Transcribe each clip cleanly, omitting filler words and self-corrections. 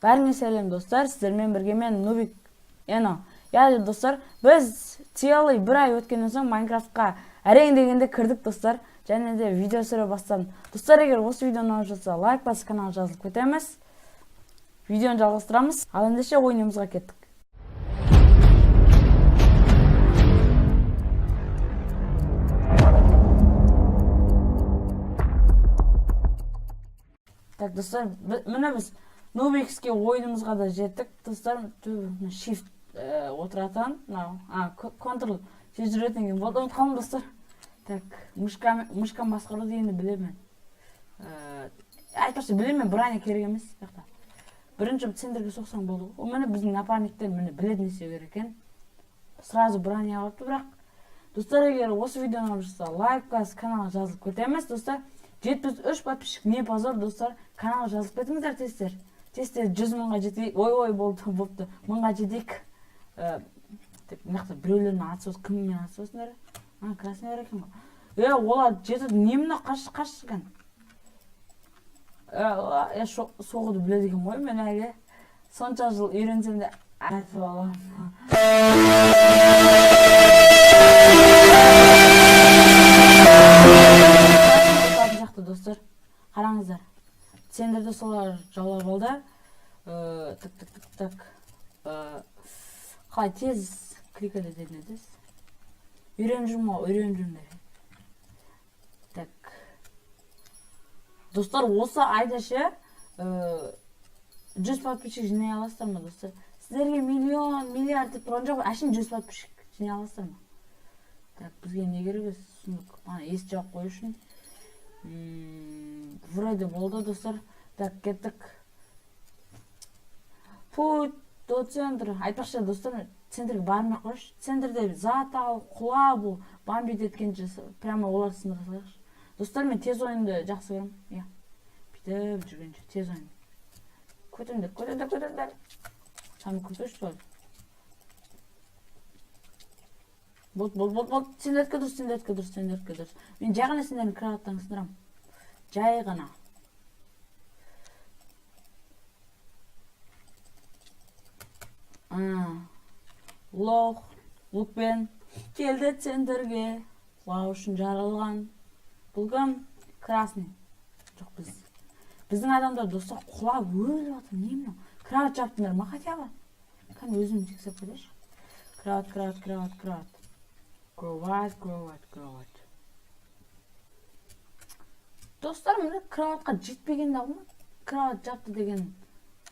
Бәріңе сәлем достар, сіздермен бірге мен Нубик Ено. Яғни достар, біз целый бір ай өткеннен соң Майнкрафтқа әрең дегенде кірдік достар. Және де видео түсіре бастадым. Достар, егер осы видеоны ұнап жатса, лайк басып каналға жазылып кетеміз. Видеоны жалғастырамыз. Ал ендеше ойынымызға кеттік. Так, достар, міне біз Нубикске ойынымызға да жеттік. Достар, shift отыратын, контрол тез жүретін екен. Болды, ұмытқанмын достар. Так, мышканы басқару дегенді білемін. Айтпақшы білемін, броня керек емес. Бірінші центрге соқсаң болды. Ол міне біздің напарниктер міне білетін есе керек екен. Сразу броня алыпты, бірақ. Достар, егер осы видеоны ұнап жатса, лайк басып каналға жазылып кетеміз, достар. 73 подписчик, не позор, достар. Каналға жазылып кетіңіздер тестер. Тестер 100 мыңға жетейік. Ой, болыпты. Мыңға жетейік. Мықты біреулердің атсыз, кіммен атсызсыңдар? Красный екен ғой. Олар жетіп неміне қашқан. Соғуды біледі екен ғой, мен әлі сонша жыл үйренсем де айтып алам. Достар, қараңыздар. Сендерді солар жаулап алды. Қалай тез кликады дедін едіз. Үйрен жүрмі. Так. Достар, осы айда ше 100 подписчик жинай аласыздар ма, достар? Сіздерге миллион, миллиард деп тұрған жоқ, әшін 100 подписчик жинай аласыздар ма? Так, бізге не керек өз? Ес жауап қой үшін. Вроде болды, достар. Так, кеттік. Путь до центра. Айтпақшы, достар, центрге бармай қойшы. Центрде зат ал, құла бұл, бомбит еткенше прямо олар сындыра салайықшы. Достар, мен тез ойынды жақсы көрем. Бүйтіп жүргенше тез ойын. Көтіңдер. Саны көтөш болды. Болды. Сендердікі дұрыс. Мен жай ғана сендердің кроваттан сындырам. Жай ғана. Лукпен келді центрге. Құлау үшін жаралған. Бұл кім? Красный. Жоқ, біздің адамдар достар құлап өліп атыр. Не мынау? Кроват жаптыңдар ма хотя бы? Қан өзім тексеріп кетеші. Кроват. Кроват. Достар, міне кроватқа жетпеген дау ма? Кроват жапты деген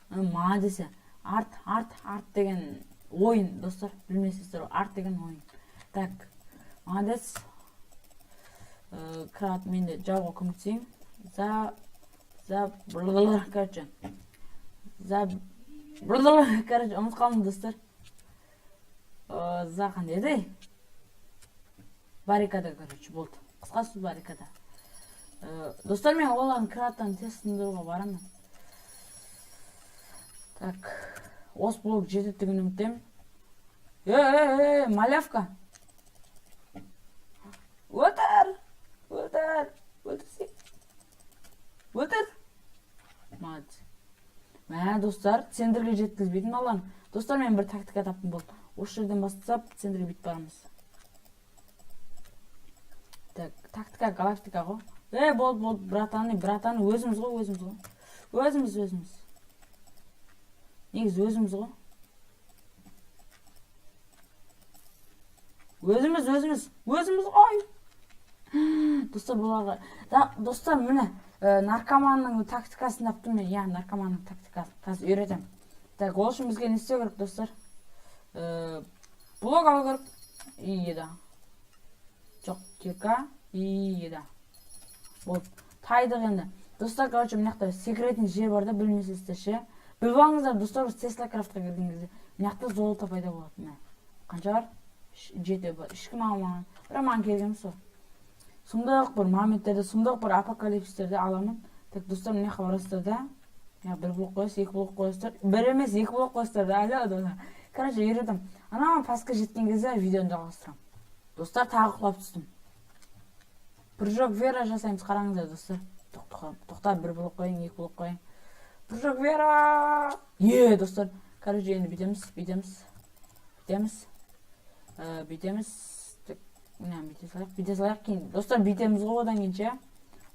ма десе. Арт деген ойын, достар. Білмейсіздер, арт деген ойын. Так, молодец. Кроват менде жауға көмектесейін. Короче, ұмыт қалдым, достар. Қандай еді? Баррикада, короче, болды. Қысқасы баррикада. Достар, мен олардың кроваттан тез сындыруға барамын. Так, осы блок жететтігін үміттем. Малявка. Өтір. Молодец. Мә, достар, центрге жеткізбейтін алан. Достар, мен бір тактика таптым болды. Осы жерден бастап, центрге бит барамыз. Так, тактика, галактика ғой. Болды, братаны, өзіміз ғой. Өзіміз. Негіз өзіміз ғой. Өзіміз ғой. Достар, бұларға. Достар, міне, наркоманның тактикасын таптым мен. Наркоманның тактикасын. Қазір үйретем. Так, ол үшін бізге не істеу керек, достар? Блок алу керек. Еді. Жоқ, тека. Еді. Болды. Тайдық енді. Достар, короче, мынақта секретный жер бар да, білмесіздер ше. Біліп алыңыздар, достар, Tesla Craftқа кірген кезде мынақта золото пайда болады. Қанша бар? 7 бар. Ешкім алмаған. Бірақ маған келгені сол. Сұмдық бір моменттерде, сұмдық бір апокалипсистерде аламын. Так, достар, мына хабарсыздар да. Бір блок қойсыз, 2 блок қойсыздар. Бір емес, 2 блок қойсыздар да. Короче, үйретім. Анаман пасқа жеткен кезде видеоны жалғастырам. Достар, тағы құлап түстім. Прыжок вера жасаймыз, қараңыздар, достар. Тоқта, 1 блок қойын, 2 блок қойын. Прыжок вера! Достар, короче, енді бүйтеміз. Бүйте салайық кейін. Достар, бүйтеміз ғой одан кейін ше.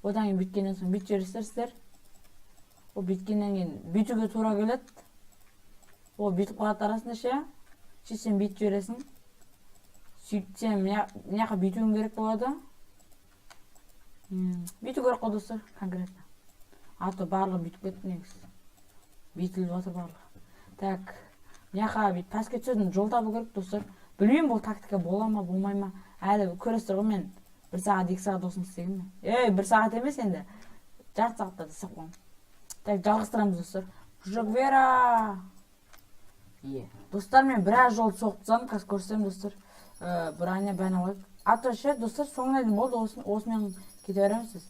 Одан кейін бүйткеннен соң бүйтіп жібересіздер сіздер. О, бүйткеннен кейін бүйтуге тура келеді. О, бүйтіп қалады арасында ше. Сен бүйтіп жібересің. Сөйтсем, мынақа бүйтуің керек болады. Бүйту керек қой достар, конкретно. А то барлығы бүйтіп кетті негізі. Бүйтіліп отыр барлығы. Так, мынақа бүйтіп пәске түсетін жол табу керек достар. Білмеймін, бұл тактика бола ма, болмай ма. Әлі көресіздер ғой, мен 1 сағат, 2 сағат осыны істегенмін. 1 сағат емес енді. Жарты сағатта жасап қоямын. Так, жалғастырамыз достар. Жоқ вера. Достар, мен біраз жол соқтысам, қазір көрсем достар. Бұрайына бәйін алайық. Аты ше, достар, соңына дейін болды, осымен кете береміз сіз.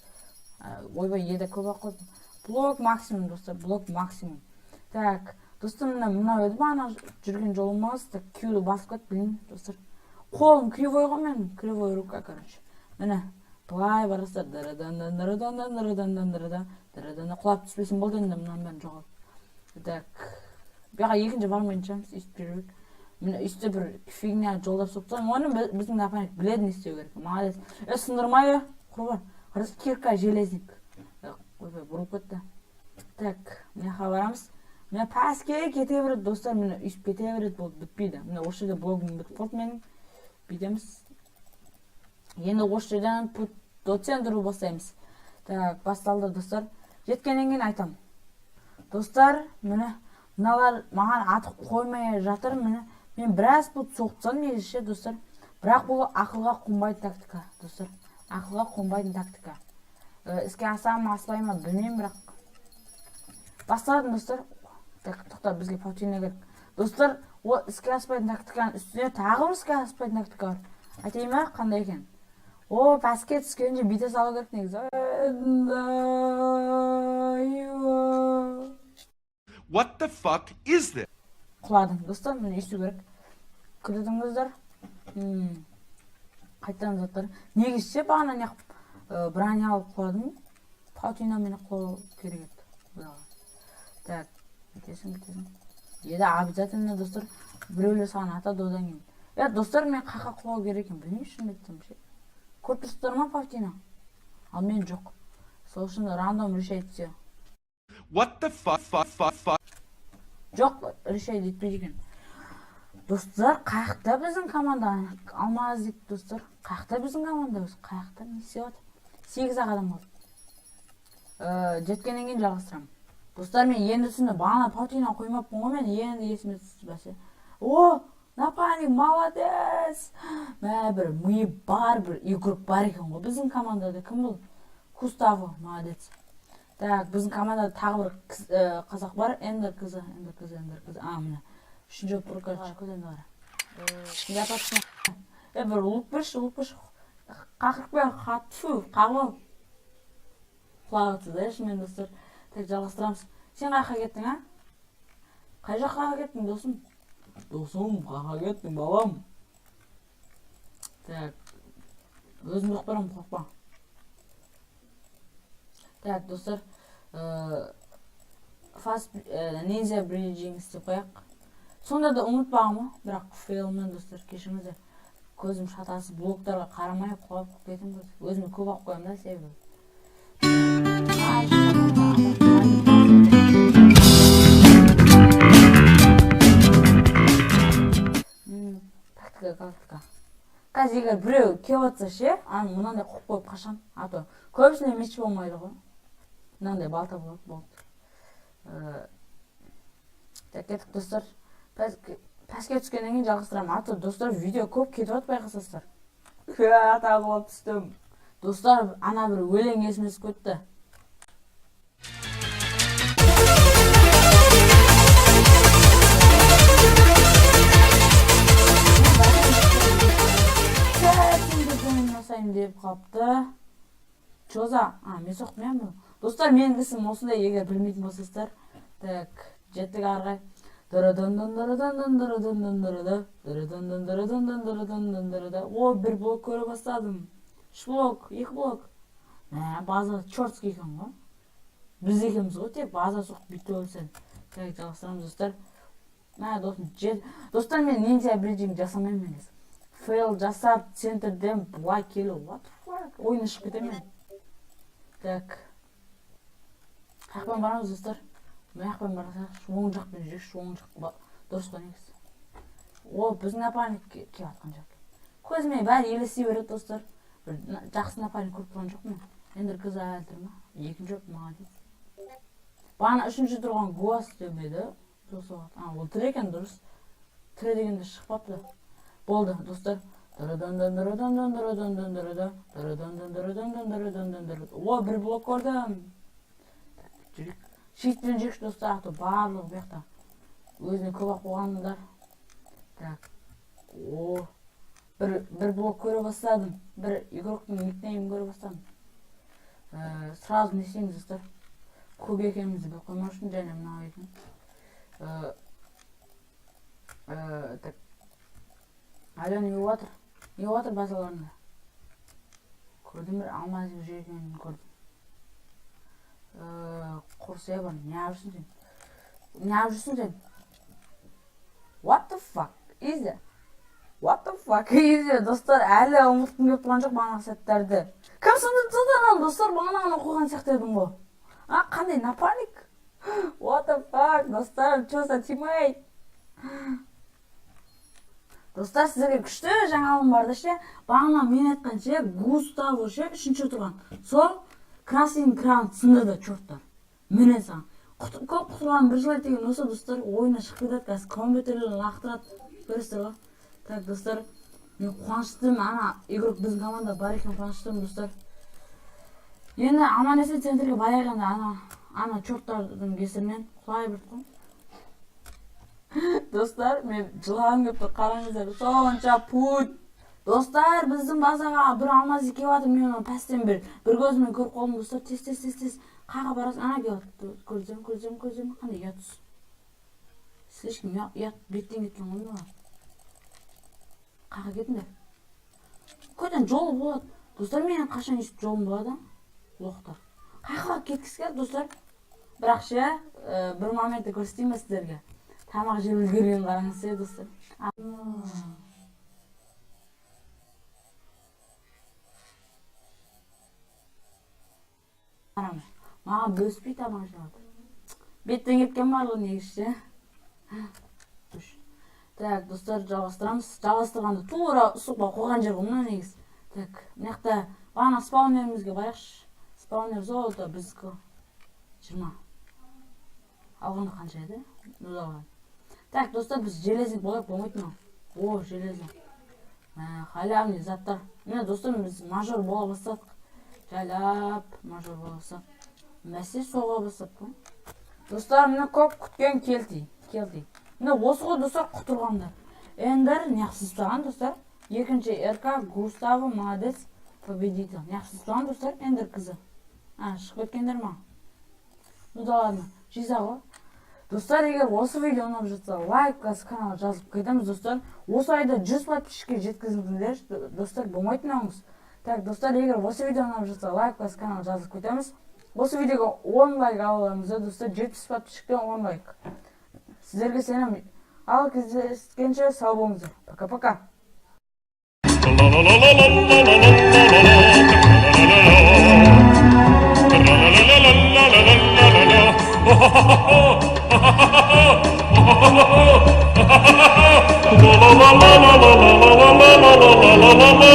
Ойбай, еді көп ақ қойды. Блок максимум, достар, блок максимум. Так, достар, мына өді бана жүрген жолымыз. Так, күйді басып кет, білейін, достар. Қолым кривой ғой мен, кривой рука, короче. Міне, былай барыстар, құлап түспесін болды енді, мұнан бәрін жоғалып. Так, бияға екінші бармайын шамыз, үстіп жүріп. Міне, үсті бір фигня жолдар соқтан, оны біздің напарник біледі істеу керек. Молодец. Сындырмай, құрбан. Кирка, железник. Ойбай, бұрып кетті. Так, мына барамыз. Міне, пәске кете береді, достар, міне, үстіп кете береді, бұл бітпейді. Міне, осы жерде блогым бітіп қалды менің. Бүйтеміз. Енді осы жерден доцентру бастаймыз. Так, басталды достар. Жеткеннен кейін айтам. Достар, міне, мыналар маған атып қоймай жатыр, міне. Мен біраз бұт соқтысам негізше, достар. Бірақ бұл ақылға қонбайтын тактика, достар. Ақылға қонбайтын тактика. Іске асам, аспай ма, білмеймін, бірақ. Басталадым, достар. Так, тоқтар, бізге паутина керек. Достар, о іске аспайтын тактиканың үстіне тағы бір іске аспайтын тактика бар. Айтайын ба, қандай екен? О, пәске түскенше бүйте салу керек негізі. What the fuck is this? Құладым, достар, мені есту керек. Күлдіңіздер. Қайтадан заттар. Негізше бағана неқып броня алып құладым. Паутина мені қол керек еді. Так, бітесің. Еді обязательно, достар, біреулер саған атады одан кейін. Достар, мен қақа құлау керек екен. Білмей үшін беттім ше. Көріп тұрсыздар ма паутина? Ал мен жоқ. Сол үшін рандом решает все. What the fuck? Жоқ, решает етпейді екен. Достар, қаяқта біздің команда? Алмаз дейді, достар. Қаяқта біздің команда? Қаяқта не істеп отыр? 8-ақ адам қалды. Жеткеннен кейін жалғастырамын. Достар, мен енді түсінді, бағана паутина қоймаппын ғой, мен енді есіме түсті бәсе. О, напарник, молодец! Мә, бір миы бар, бір игрок бар екен ғой. Біздің командада кім бұл? Куставо, молодец. Так, біздің командада тағы бір қазақ бар. Эндер қызы. Міне. Үшінші прокатшы көзенді қара. Жататсың. Бір лук бірші. Қақырып бәр, қатфу, қағыл. Құлағытсыз, мен достар. Так, жалғастырамыз. Сен қайқа кеттің, а? Қай жаққа кеттің, досым? Досым, қайқа кеттің, балам? Так, өзім жоқ барам, қорқпа. Так, достар, Fast Ninja Bridging істеп қояқ. Сонда да ұмытпағым, бірақ фейлмен, достар, кешіңіздер. Көзім шатасы блоктарға қарамай қойып кетім көз. Өзіме көп ақ қоям да, себебі. Тактика. Қазір егер біреу кеватса ше, мұнандай қоп қойып қашам. Ато көбісіне меч болмайды ғой. Мынандай балта болды. Так, кеттік достар. Пәске түскеннен кейін жалғастырамын. Ато достар, видео көп кетіп от байқасыздар. Тағылып түстім. Достар, ана бір өлең есіме түсіп кетті. Деп қалыпты. Чоза. Мен соқпаймын бұл. Достар, менің ісім осындай, егер білмейтін болсыздар. Так, жеттік арғай. О, бір блок көре бастадым. 3 блок, 2 блок. База чортский екен ғой. Біз екеміз ғой, тек база соқып бүйті өлсен. Так, жалғастырамыз достар. Мә достар, мен ninja bridging жасамаймын негізі. Fail жасап, центрден былай келу. What the fuck? Ойын шығып кетемін. Так. Қақпен барамыз достар. Мен қақпен барасақ, оң жақпен жүрекші, оң жақ дұрыс қой негізі. О, біздің напарник келіп атқан жоқ. Көзіме бәрі елесі береді достар. Бір жақсы напарник көріп тұрған жоқ мен. Ендір қыз әлі тұр ма? Екінші жоқ, молодец. Бағана үшінші тұрған гуас демеді. Ол тірі екен дұрыс. Тірі дегенде шықпапты. Болды достар. О, бір блок көрдім. Шиттен жекші достар, барлығы бұяқта. Өзіне көп ақ қоғанымдар. Так. О, бір блок көре бастадым. Бір игроктың никнеймін көре бастадым. Сразу не істейміз достар. Көп екенімізді бір қоймау үшін және мынау екен. Так. Ален еуатыр. Еуатыр базаларында. Көрдім бір алмаз жүрегенін көрдім. Құрсия бар. Не жүрсің сен? What the fuck is it? What the fuck is it? Достар, әлі ұмытқым кеп тұрған жоқ бағанағы сәттерді. Кім сонда тұтанған достар, бағанағыны қойған сияқты едім ғой. Қандай напарник? What the fuck, достар, что за тиммейт? Достар, сіздерге күшті жаңалығым барды ше. Бағана мен айтқан ше, Густаво ше, үшінші тұрған. Сол красин кран сындырды, чорттар. Менен саған. Көп құтылған бір жылай деген осы достар, ойына шығып кетеді, қазір компьютерлерін лақтырады. Көресіздер ғой. Так, достар, мен қуаныштымын, ана игрок біздің команда бар екен, қуаныштымын, достар. Енді аман есен центрге барайғанда ана чорттардың кесірінен құлай бірді ғой. Достар, мен жылағым кеп тұр, қараңыздар, сонша путь. Достар, біздің базаға бір алмаз келіп жатыр, мен оны пәстен бір көзімен көріп қалдым, достар. Тез. Қаға барасың, ана келіп жатыр. Көрсем, қандай ұятсыз. Слишком ұят беттен кеткен ғой бар. Қаға кетіңдер. Көтен жолы болады. Достар, менен қашан ешіп жолым болады? Лоқтар. Қаға кеткісі келді, достар. Бірақ ше, бір моментті көрсетейін бе сіздерге. Тамақ жеп үлгерген қараңыз ше, достар. Маған бөспей тамақ жеп. Беттен кеткен барлығы негізі ше. Так, достар, жалғастырамыз. Жалғастырғанды тура ұсықпа қойған жер ғымна негіз. Так, мынақта бағана спаунерімізге барайықшы. Спаунер золото біздікі 20. Алғанды қанша еді? Нұзалған. Так, достар, біз железник болайық болмайтын ау. О, железник. Халявный заттар. Міне, достар, біз мажор бола бастадық. Жайлап, мажор бола бастадық. Мәсе соға бастадық. Достар, міне көп күткен келді. Міне, осы ғой, достар, құтырғандар. Ендер неқсіз тұған, достар. Екінші РК Густаво молодец победитель. Неқсіз тұған, достар, ендер қызы. Шығып өткендер ма? Мұдаладың. Жиза ғой. Достар, егер осы видео ұнап жатса, лайк, канал жазып кетеміз, достар. Осы айда 100 подписчикке жеткізіңіздер, достар, болмайтын ауыңыз. Так, достар, егер осы видео ұнап жатса, лайк, канал жазып кетеміз. Осы видеоға 10 лайк аламыз, достар, 70 подписчиктен 10 лайк. Сіздерге сенім. Ал кездескенше сау болыңыздар. Пока-пока. La la la la la la la la la la la la la la la.